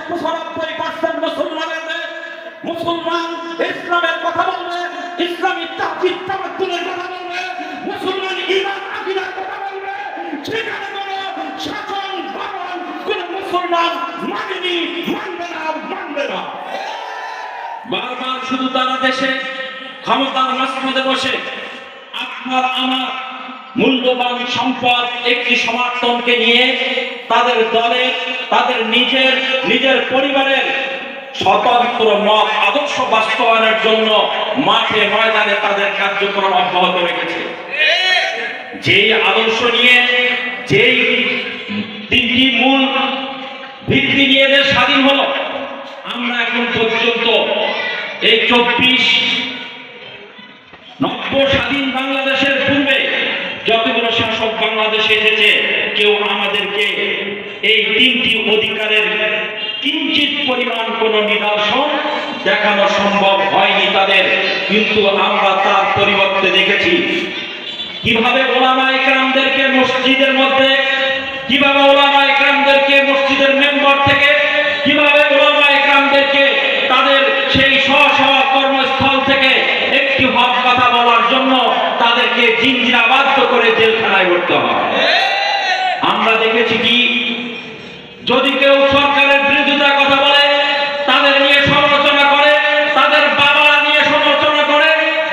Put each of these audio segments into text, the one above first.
95% মুসলমানের দেশ। মুসলমান ইসলামের কথা বলবে, ইসলামী তাওহীদ তামাদ্দুনের কথা বলবে, মুসলমান ঈমান আকীদার কথা বলবে। সেখানে কোনো শাসন ভবন কোন মুসলমান মানেনি, মানবে না। বারবার শুধু তারা দেশে ক্ষমতার মাঝখানে বসে আপনার আমার মূল্যবান সম্পদ একটি সমর্থনকে নিয়ে তাদের দলের, তাদের নিজের পরিবারের স্বতন্ত্র মত আদর্শ বাস্তবায়নের জন্য মাঠে ময়দানে তাদের কার্যক্রম অব্যাহত রেখেছে। যেই আদর্শ নিয়ে, যেই তিনটি মূল ভিত্তি নিয়ে দেশ স্বাধীন হলো, আমরা এখন পর্যন্ত এই 90 স্বাধীন বাংলাদেশের পূর্বে যতগুলো শাসক বাংলাদেশে এসেছে, কেউ আমাদেরকে এই তিনটি অধিকারের কিঞ্চিত পরিমাণ কোনো নিদর্শন দেখানো সম্ভব হয়নি তাদের। কিন্তু আমরা তার পরিবর্তে দেখেছি কিভাবে ওলামায়ে কেরামদেরকে মসজিদের মধ্যে, কিভাবে ওলামায়ে কেরামদেরকে মসজিদের মেম্বার থেকে, কিভাবে ওলামায়ে কেরামদেরকে তাদের সেই স্ব কর্মস্থল থেকে একটি হক কথা বলার জন্য তাদেরকে জিঞ্জিরাবদ্ধ করে জেলখানায় ভরতে হয়। আমরা দেখেছি কি, যদি কেউ সরকারের বিরোধিতার কথা বলে তাদের নিয়ে সমালোচনা করে, তাদের বাবা নিয়ে সমালোচনা করে,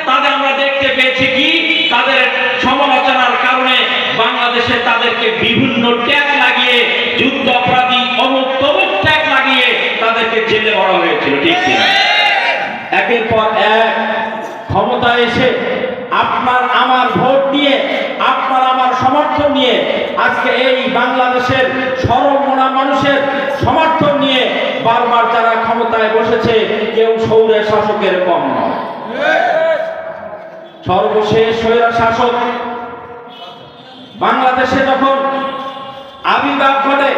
তাদের আমরা দেখতে পেয়েছি কি তাদের সমালোচনার কারণে বাংলাদেশে তাদেরকে বিভিন্ন ট্যাগ লাগিয়ে, যুদ্ধ অপরাধী অমুক তমুক ট্যাগ লাগিয়ে তাদেরকে জেলে ভরা হয়েছিল। ঠিক কিনা? একের পর এক ক্ষমতায় এসে আপনার আমার ভোট নিয়ে, আপনার আমার সমর্থন নিয়ে আজকে এই বাংলাদেশের সর্বমনা মানুষের সমর্থন নিয়ে বারবার যারা ক্ষমতায় বসেছে, কেউ স্বৈর শাসকের কম নয়। সর্বশেষ স্বৈর শাসক বাংলাদেশে যখন আবির্ভাব ঘটে,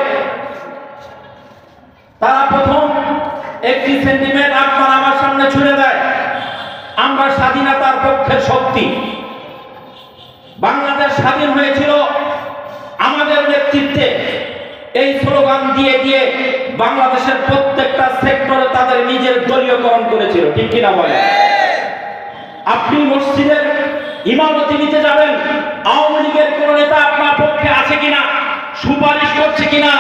তারা প্রথম একটি সেন্টিমেন্ট আপনার আমার সামনে ছুড়ে দেয়, আমরা স্বাধীনতার পক্ষের শক্তি। বাংলাদেশ স্বাধীন হয়েছিল আমাদের নেতৃত্বে। এই স্লোগান দিয়ে দিয়ে বাংলাদেশের প্রত্যেকটা সেক্টরে তাদের নিজের দলীয়করণ করেছিল। ঠিক কিনা বলে? আপনি মসজিদের ইমামতি নিতে যাবেন, আওয়ামী লীগের কোন নেতা আপনার পক্ষে আছে কিনা, সুপারিশ করছে কিনা,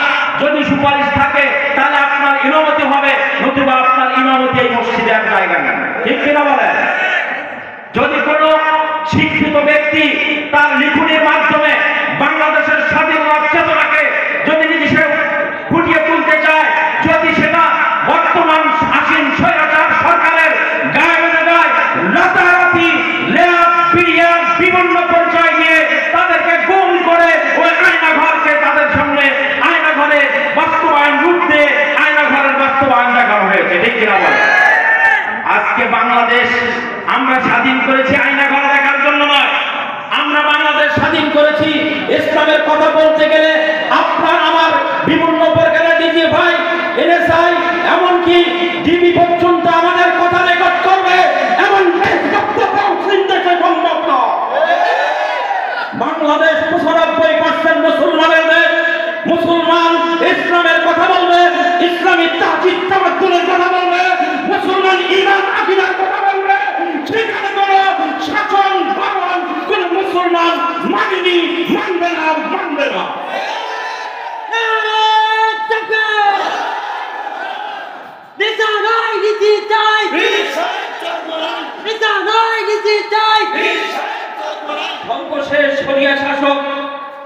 যদি সুপারিশ থাকে তাহলে আপনার ইমামতি হবে, নতুবা আপনার ইমামতি এই মসজিদে আর জায়গা নেই। ঠিক কিনা বলে? যদি কোনো শিক্ষিত ব্যক্তি তার লিখনের মাধ্যমে বাংলাদেশের স্বাধীনতার চেতনাকে যদি নিজে ফুটিয়ে তুলতে চায়, যদি সেটা বর্তমান আসীন স্বৈরাচার সরকারের গায়ে বেঁধে যায়, রাতারাতি ল্যাব পিরিয়ড বিভিন্ন পরিচয় দিয়ে তাদেরকে গুম করে ওই আয়নাঘরকে তাদের সামনে আয়নাঘরে বাস্তবায়ন রূপ দিয়ে আয়নাঘরের বাস্তবায়ন দেখানো হয়েছে। ঠিক কিনা বলে? আজকে বাংলাদেশ আমরা স্বাধীন করেছি আয়নাঘর দেখার জন্য নয়, আমরা বাংলাদেশ স্বাধীন করেছি ইসলামের কথা বলতে গেলে আপনার আমার বিভিন্ন প্রকারের ডিজি ভাই, এনএসআই, এমনকি ডিবি পর্যন্ত আমাদের কথা রেকর্ড করবে, এমন সম্ভব না। বাংলাদেশ 95% মুসলমানের দেশ। মুসলমান ইসলামের কথা বলবে, ইসলামী তাওহীদ তামাদ্দুনের কথা বলবে, মুসলমান ঈমান আকীদার কথা বলবে। সেখানে কোনো শাসন ভবন কোন মুসলমান মানেনি, মানবে না। সর্বশেষ শরিয়া শাসক,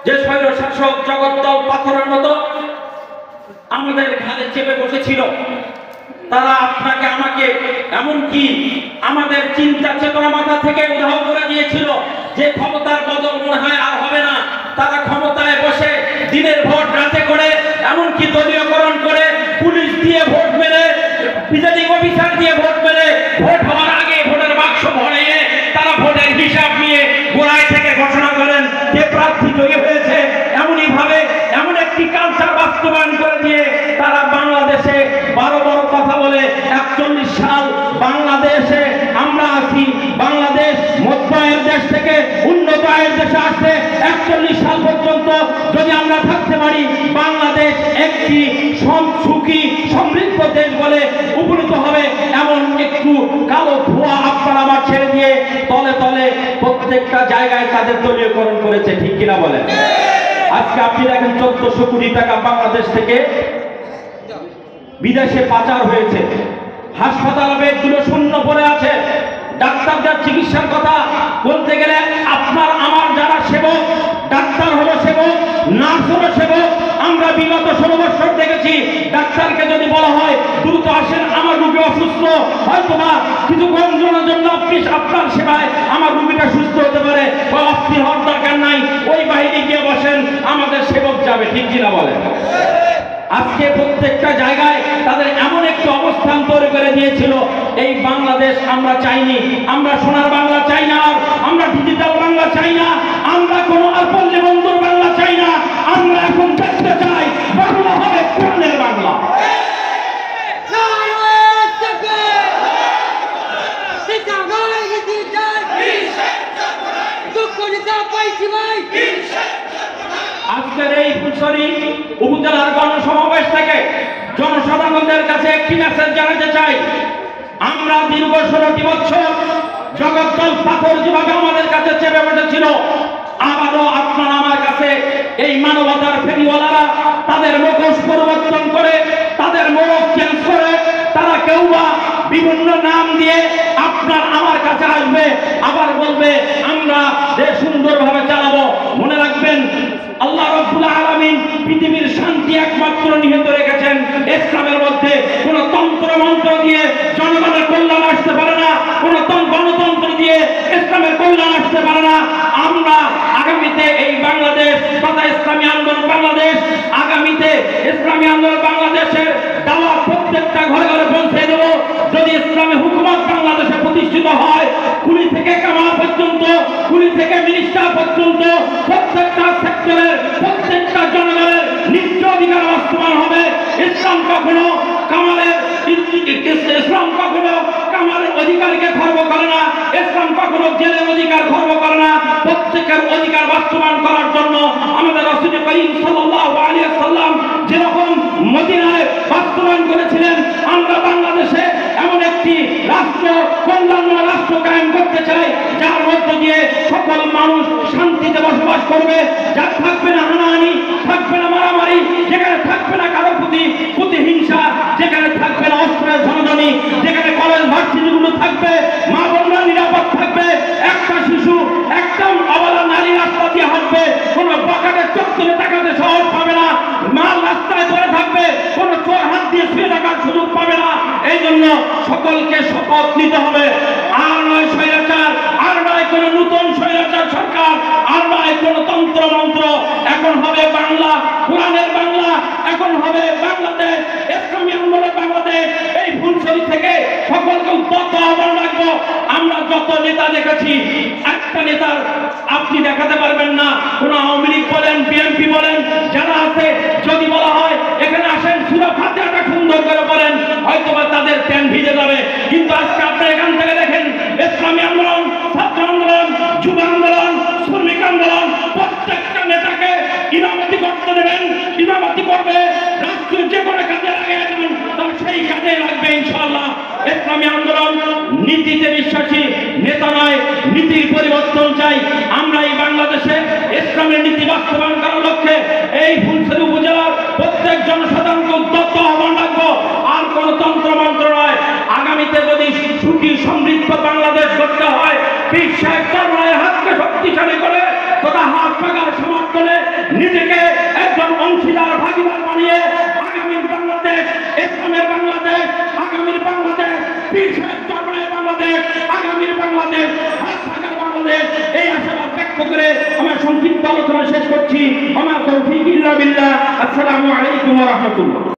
যে স্বৈর শাসক জগদ্দল পাথরের মতো আমাদের ঘাড়ে চেপে বসেছিল, তারা আপনাকে আমাকে এমনকি আমাদের চিন্তা চেতনা মাথা থেকে উধাও করে দিয়েছিল যে ক্ষমতার বদল মনে হয় আর হবে না। তারা ক্ষমতায় বসে দিনের ভোট রাতে করে, এমনকি দলীয়করণ করে, পুলিশ দিয়ে ভোট মেরে, প্রিজাইডিং অফিসার দিয়ে ভোট মেরে, ভোট হওয়ার আগে ভোটের বাক্স ভরিয়ে তারা ভোটের হিসাব নিয়ে গোড়ায় থেকে ঘোষণা করেন যে প্রার্থী জয়ী হয়েছে। এমনই ভাবে এমন একটি কালচার বাস্তবায়ন করে দিয়ে তারা বাংলাদেশে বড় কথা বলে 41 সাল বাংলাদেশে আমরা আছি। বাংলাদেশ মধ্য আয়ের দেশ থেকে উন্নত আয়ের দেশে আসছে 41 সাল পর্যন্ত যদি আমরা থাকতে পারি, বাংলাদেশ একটি সুখী সমৃদ্ধ দেশ বলে উপনীত হবে, এমন একটু কালো ধোঁয়া আপনারা আমার ছেড়ে দিয়ে তলে তলে প্রত্যেকটা জায়গায় তাদের দলীয়করণ করেছে, ঠিক কিনা বলেন? আজকে আপনি দেখেন 1400 কোটি টাকা বাংলাদেশ থেকে বিদেশে পাচার হয়েছে, হাসপাতাল বেডগুলো শূন্য পড়ে আছে, ডাক্তারদের চিকিৎসার কথা বলতে গেলে আপনার আমার যারা সেবক, ডাক্তার হলো সেবক, নার্স হলো সেবক। আমরা বিগত 16 বছর দেখেছি, ডাক্তারকে যদি বলা হয় দ্রুত আসেন, আমার রোগী অসুস্থ, হয়তো না কিছুক্ষণ জন্য আপনি আপনার সেবায় আমার রোগীটা সুস্থ হতে পারে, অস্থির হওয়ার দরকার নাই, ওই বাহিনী গিয়ে বসেন, আমাদের সেবক যাবে, ঠিক কিনা বলেন? আজকে প্রত্যেকটা জায়গায় তাদের এমন একটি অবস্থান তৈরি করে দিয়েছিল। এই বাংলাদেশ আমরা চাইনি, আমরা সোনার বাংলা চাই না, আমরা ডিজিটাল বাংলা চাই না, আমরা কোনো আর পল্লী বন্দর বাংলা চাই না, আমরা এখন দেখতে চাই বাংলা হবে কোরআনের বাংলা। আজকের এই ফুলছড়ি উপজেলার গণসমাবেশ থেকে জনসাধারণদের কাছে একটি মেসেজ জানাতে চাই, আমরা দীর্ঘ 16টি বছর জগদ্দল পাথর যেভাবে আমাদের কাছে চেপে বসেছিল, আবারও আপনারা আমার কাছে এই মানবতার ফেরিওয়ালারা তাদের মুখোশ পরিবর্তন করে, তাদের মুখ চেঞ্জ করে, তারা কেউ বা বিভিন্ন নাম দিয়ে আপনার আমার কাছে আসবে, আবার বলবে আমরা দেশ সুন্দরভাবে চালাবো। মনে রাখবেন, আল্লাহ রাব্বুল আলামিন পৃথিবীর শান্তি একমাত্র নিহিত রেখেছেন ইসলামের মধ্যে। কোন তন্ত্র মন্ত্র দিয়ে জনগণের কল্যাণ আসতে পারে না, কোন গণতন্ত্র দিয়ে ইসলামের কল্যাণ আসতে পারে না। আমরা আগামীতে এই বাংলাদেশ তথা ইসলামী আন্দোলন বাংলাদেশ, আগামীতে ইসলামী আন্দোলন বাংলাদেশের দাওয়াত প্রত্যেকটা ঘরে ঘরে পৌঁছে দেব। যদি ইসলামী হুকুমত বাংলাদেশে প্রতিষ্ঠিত হয়, কুলি থেকে কামাল পর্যন্ত, কুলি থেকে মিনিস্টার পর্যন্ত প্রত্যেকটা সেক্টরের প্রত্যেকটা জনগণের নিত্য অধিকার বাস্তবায়ন হবে। ইসলাম কখনো কামালের অধিকারকে খর্ব করে না, ইসলাম কখনো জেলের অধিকার খর্ব করে না। প্রত্যেকের অধিকার বাস্তবায়ন করার জন্য আমাদের রাসূল করিম সাল্লাল্লাহু আলাইহি ওয়াসাল্লাম যেরকম মদিনায় বাস্তবায়ন করেছিলেন, আমরা বাংলাদেশে এমন একটি রাষ্ট্র, কল্যাণময় রাষ্ট্র কায়েম করতে চাই, যার মধ্য দিয়ে সকল মানুষ শান্তিতে বসবাস করবে, যার থাকবে না হানাহানি, থাকবে না মারামারি, যেখানে থাকবে না কারো প্রতি প্রতিহিংসা, যেখানে থাকবে না অস্ত্রের ঝনঝনি, যেখানে কলেজ ভার্সিটিগুলো থাকবে, মা বোনরা নিরাপদ থাকবে, একটা শিশু, একটা অবলা নারী রাস্তা দিয়ে হাঁটবে, কোনো বকাটের চত্বরে তাকাতে সাহস পাবে না, মাল রাস্তায় পড়ে থাকবে, কোনো চোর হাত দিয়ে শুয়ে থাকার সুযোগ পাবে না। এই জন্য সকলকে শপথ নিতে হবে, আর নয় স্বৈরাচার, আর নয় কোন নতুন স্বৈরাচার সরকার, আর নয় কোন তন্ত্র মন্ত্র। এখন হবে বাংলা, কোরআনের বাংলা, এখন হবে বাংলাদেশ, ইসলামী আন্দোলন বাংলাদেশ। এই ফুলছড়ি থেকে সকলকে উদ্যত আহ্বান রাখবো। আমরা যত নেতা দেখেছি, একটা নেতার আপনি দেখাতে পারবেন না, কোন আওয়ামী লীগ বলেন, বিএনপি বলেন, যারা আছে, যদি বলা হয় এখানে আসেন সূরা ফাতিহাটা সুন্দর করে বলেন, হয়তোবা তাদের প্যান ভিজে যাবে। কিন্তু আজকে আপনি এখান থেকে দেখেন, ইসলামী আন্দোলন, ছাত্র আন্দোলন, যুব আন্দোলন, শ্রমিক আন্দোলন, প্রত্যেকটা নেতাকে ইমামতি করতে দেবেন, ইমামতি করবে, রাষ্ট্রীয় যে কোনো কাজে লাগে তার সেই কাজে লাগবে ইনশাআল্লাহ। ইসলামী আন্দোলন নীতিতে বিশ্বাসী, নেতা নয়, নীতির পরিবর্তন চাই। আমরা এই বাংলাদেশে ইসলামের নীতি বাস্তবায়ন করার লক্ষ্যে এই ফুলছড়ি উপজেলার প্রত্যেক জনসাধারণকে উদ্যত আহ্বান রাখবো, আর কোন তন্ত্র মন্ত্র নয়। আগামীতে যদি সুখী সমৃদ্ধ বাংলাদেশ করতে হয়, পীর সাহেব চরমনায়ের হাতকে শক্তিশালী করে তথা হাত পাকার সমর্থনে নিজেকে একজন অংশীদার ভাগীদার বানিয়ে আগামীর বাংলাদেশ, ইসলামের বাংলাদেশ, আগামীর বাংলাদেশ, পীর সাহেব চরমনায়ের বাংলাদেশ, আগামীর বাংলাদেশ, হাত পাকার বাংলাদেশ, এই আশাবাদ ব্যক্ত করে আমার সংক্ষিপ্ত আলোচনা শেষ করছি। আমার তৌফিক ইল্লা বিল্লাহ। আসসালামু আলাইকুম ওয়া রাহমাতুল্লাহ।